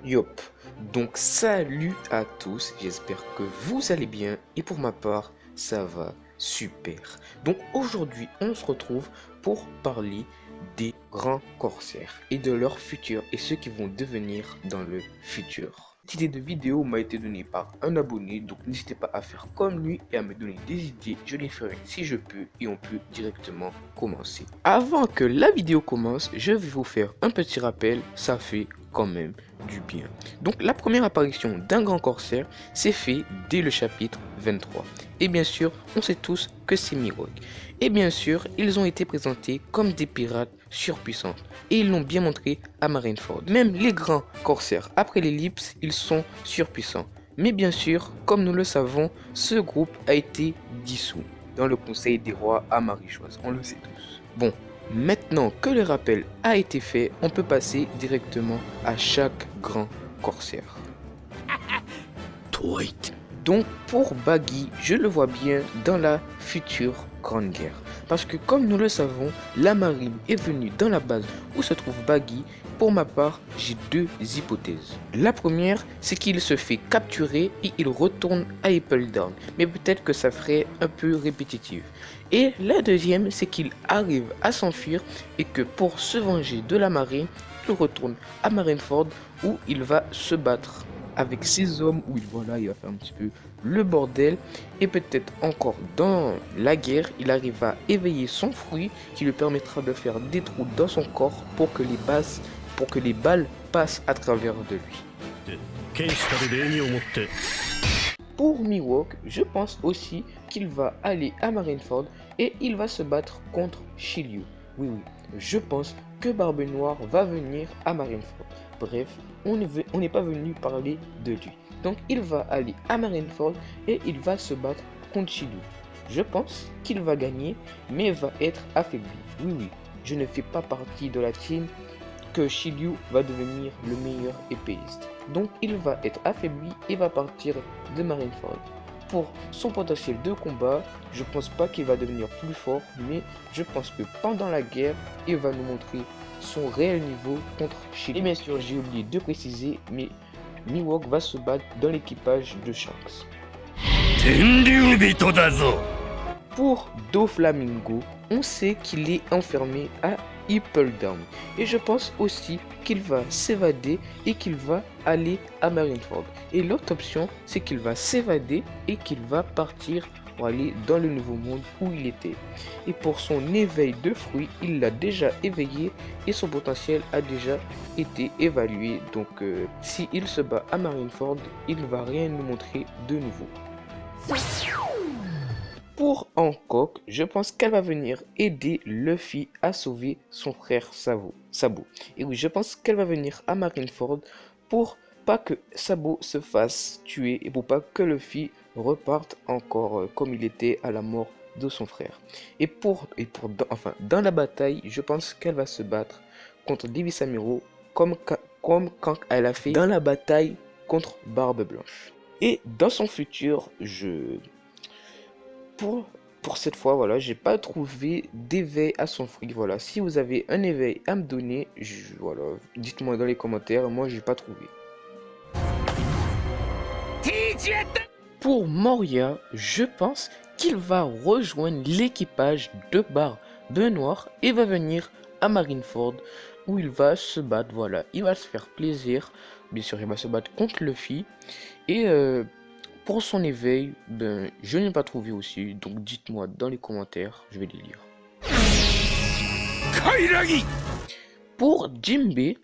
Yop, donc salut à tous, j'espère que vous allez bien et pour ma part ça va super. Donc aujourd'hui on se retrouve pour parler des grands corsaires et de leur futur et ceux qui vont devenir dans le futur. Cette idée de vidéo m'a été donnée par un abonné, donc n'hésitez pas à faire comme lui et à me donner des idées, je les ferai si je peux et on peut directement commencer. Avant que la vidéo commence, je vais vous faire un petit rappel, ça fait quand même du bien. Donc la première apparition d'un grand corsaire s'est fait dès le chapitre 23. Et bien sûr, on sait tous que c'est Mihawk. Et bien sûr, ils ont été présentés comme des pirates surpuissants. Et ils l'ont bien montré à Marineford. Même les grands corsaires, après l'ellipse, ils sont surpuissants. Mais bien sûr, comme nous le savons, ce groupe a été dissous dans le conseil des rois à Marichoise. On le sait tous. Bon, maintenant que le rappel a été fait, on peut passer directement à chaque grand corsaire. Donc pour Baggy, je le vois bien dans la future Grande Guerre. Parce que comme nous le savons, la marine est venue dans la base où se trouve Baggy. Pour ma part, j'ai deux hypothèses. La première, c'est qu'il se fait capturer et il retourne à Appledown. Mais peut-être que ça ferait un peu répétitif. Et la deuxième, c'est qu'il arrive à s'enfuir et que pour se venger de la marine, il retourne à Marineford où il va se battre avec ses hommes, où il va faire un petit peu le bordel. Et peut-être encore dans la guerre, il arrive à éveiller son fruit qui lui permettra de faire des trous dans son corps pour que les balles passent à travers de lui. Pour Mihawk, je pense aussi qu'il va aller à Marineford et il va se battre contre Shiryu. Oui, je pense que Barbe Noire va venir à Marineford. Bref, on n'est pas venu parler de lui. Donc il va aller à Marineford et il va se battre contre Shiryu. Je pense qu'il va gagner, mais va être affaibli. Oui, je ne fais pas partie de la team que Shiryu va devenir le meilleur épéiste. Donc il va être affaibli et va partir de Marineford. Pour son potentiel de combat, je pense pas qu'il va devenir plus fort, mais je pense que pendant la guerre, il va nous montrer son réel niveau contre Shiryu. Et bien sûr, j'ai oublié de préciser, mais Mihawk va se battre dans l'équipage de Shanks. Pour Doflamingo, on sait qu'il est enfermé à Appledown. Et je pense aussi qu'il va s'évader et qu'il va aller à Marineford. Et l'autre option, c'est qu'il va s'évader et qu'il va partir pour aller dans le nouveau monde où il était. Et pour son éveil de fruits, il l'a déjà éveillé et son potentiel a déjà été évalué. Donc si il se bat à Marineford, il ne va rien nous montrer de nouveau. Pour Hancock, je pense qu'elle va venir aider Luffy à sauver son frère Sabo. Et oui, je pense qu'elle va venir à Marineford pour pas que Sabo se fasse tuer et pour pas que Luffy reparte encore comme il était à la mort de son frère. Dans la bataille, je pense qu'elle va se battre contre Devi Samuro comme quand elle a fait dans la bataille contre Barbe Blanche. Et dans son futur, pour cette fois, voilà, j'ai pas trouvé d'éveil à son fruit. Voilà, si vous avez un éveil à me donner, voilà, dites-moi dans les commentaires. Moi, j'ai pas trouvé. Pour Moria, je pense qu'il va rejoindre l'équipage de Barbe Noire et va venir à Marineford où il va se battre. Voilà, il va se faire plaisir. Bien sûr, il va se battre contre Luffy et pour son éveil, je n'ai pas trouvé aussi, donc dites-moi dans les commentaires, je vais les lire. Pour Jinbe,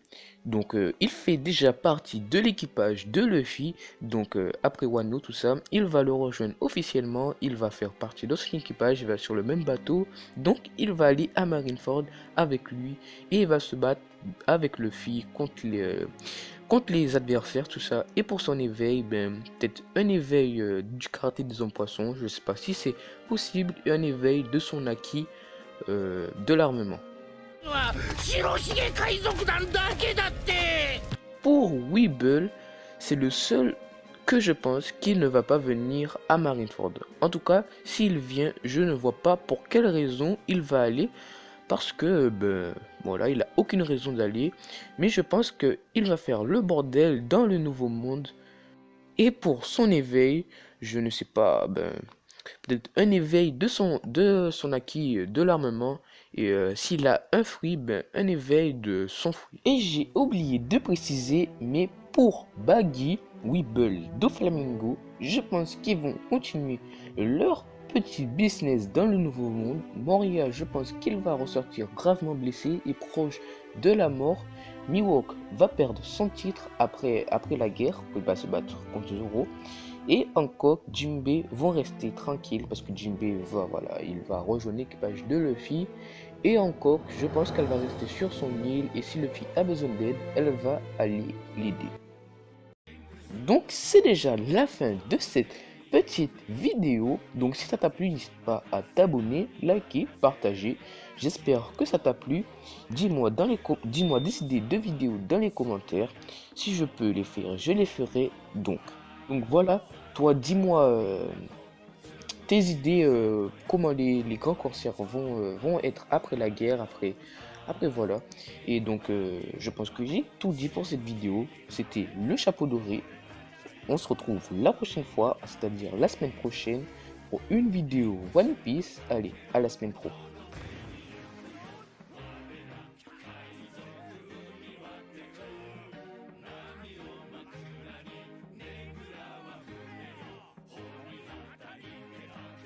donc il fait déjà partie de l'équipage de Luffy, donc après Wano, tout ça, il va le rejoindre officiellement, il va faire partie de son équipage, il va sur le même bateau, donc il va aller à Marineford avec lui et il va se battre avec Luffy contre les adversaires, tout ça. Et pour son éveil, peut-être un éveil du karaté des hommes poissons, je sais pas si c'est possible, et un éveil de son acquis de l'armement. Pour Weeble, c'est le seul que je pense qu'il ne va pas venir à Marineford. En tout cas, s'il vient, je ne vois pas pour quelle raison il va aller. parce que ben voilà, il a aucune raison d'aller, mais je pense que il va faire le bordel dans le nouveau monde. Et pour son éveil, je ne sais pas, ben peut-être un éveil de son acquis de l'armement, et s'il a un fruit, ben un éveil de son fruit. Et j'ai oublié de préciser, mais pour Baggy, Weeble, Doflamingo, je pense qu'ils vont continuer leur petit business dans le nouveau monde. Moria, je pense qu'il va ressortir gravement blessé et proche de la mort. Mihawk va perdre son titre après la guerre, il va se battre contre Zoro. Et encore, Jinbei vont rester tranquilles parce que Jinbei va, voilà, il va rejoindre l'équipage de Luffy. Et encore, je pense qu'elle va rester sur son île et si Luffy a besoin d'aide, elle va aller l'aider. Donc c'est déjà la fin de cette petite vidéo. Donc si ça t'a plu, n'hésite pas à t'abonner, liker, partager. J'espère que ça t'a plu. Dis-moi des idées de vidéos dans les commentaires. Si je peux les faire, je les ferai donc. Donc voilà, toi dis-moi tes idées, comment les grands corsaires vont être après la guerre, après voilà. Et donc je pense que j'ai tout dit pour cette vidéo. C'était le chapeau doré. On se retrouve la prochaine fois, c'est-à-dire la semaine prochaine, pour une vidéo One Piece. Allez, à la semaine pro.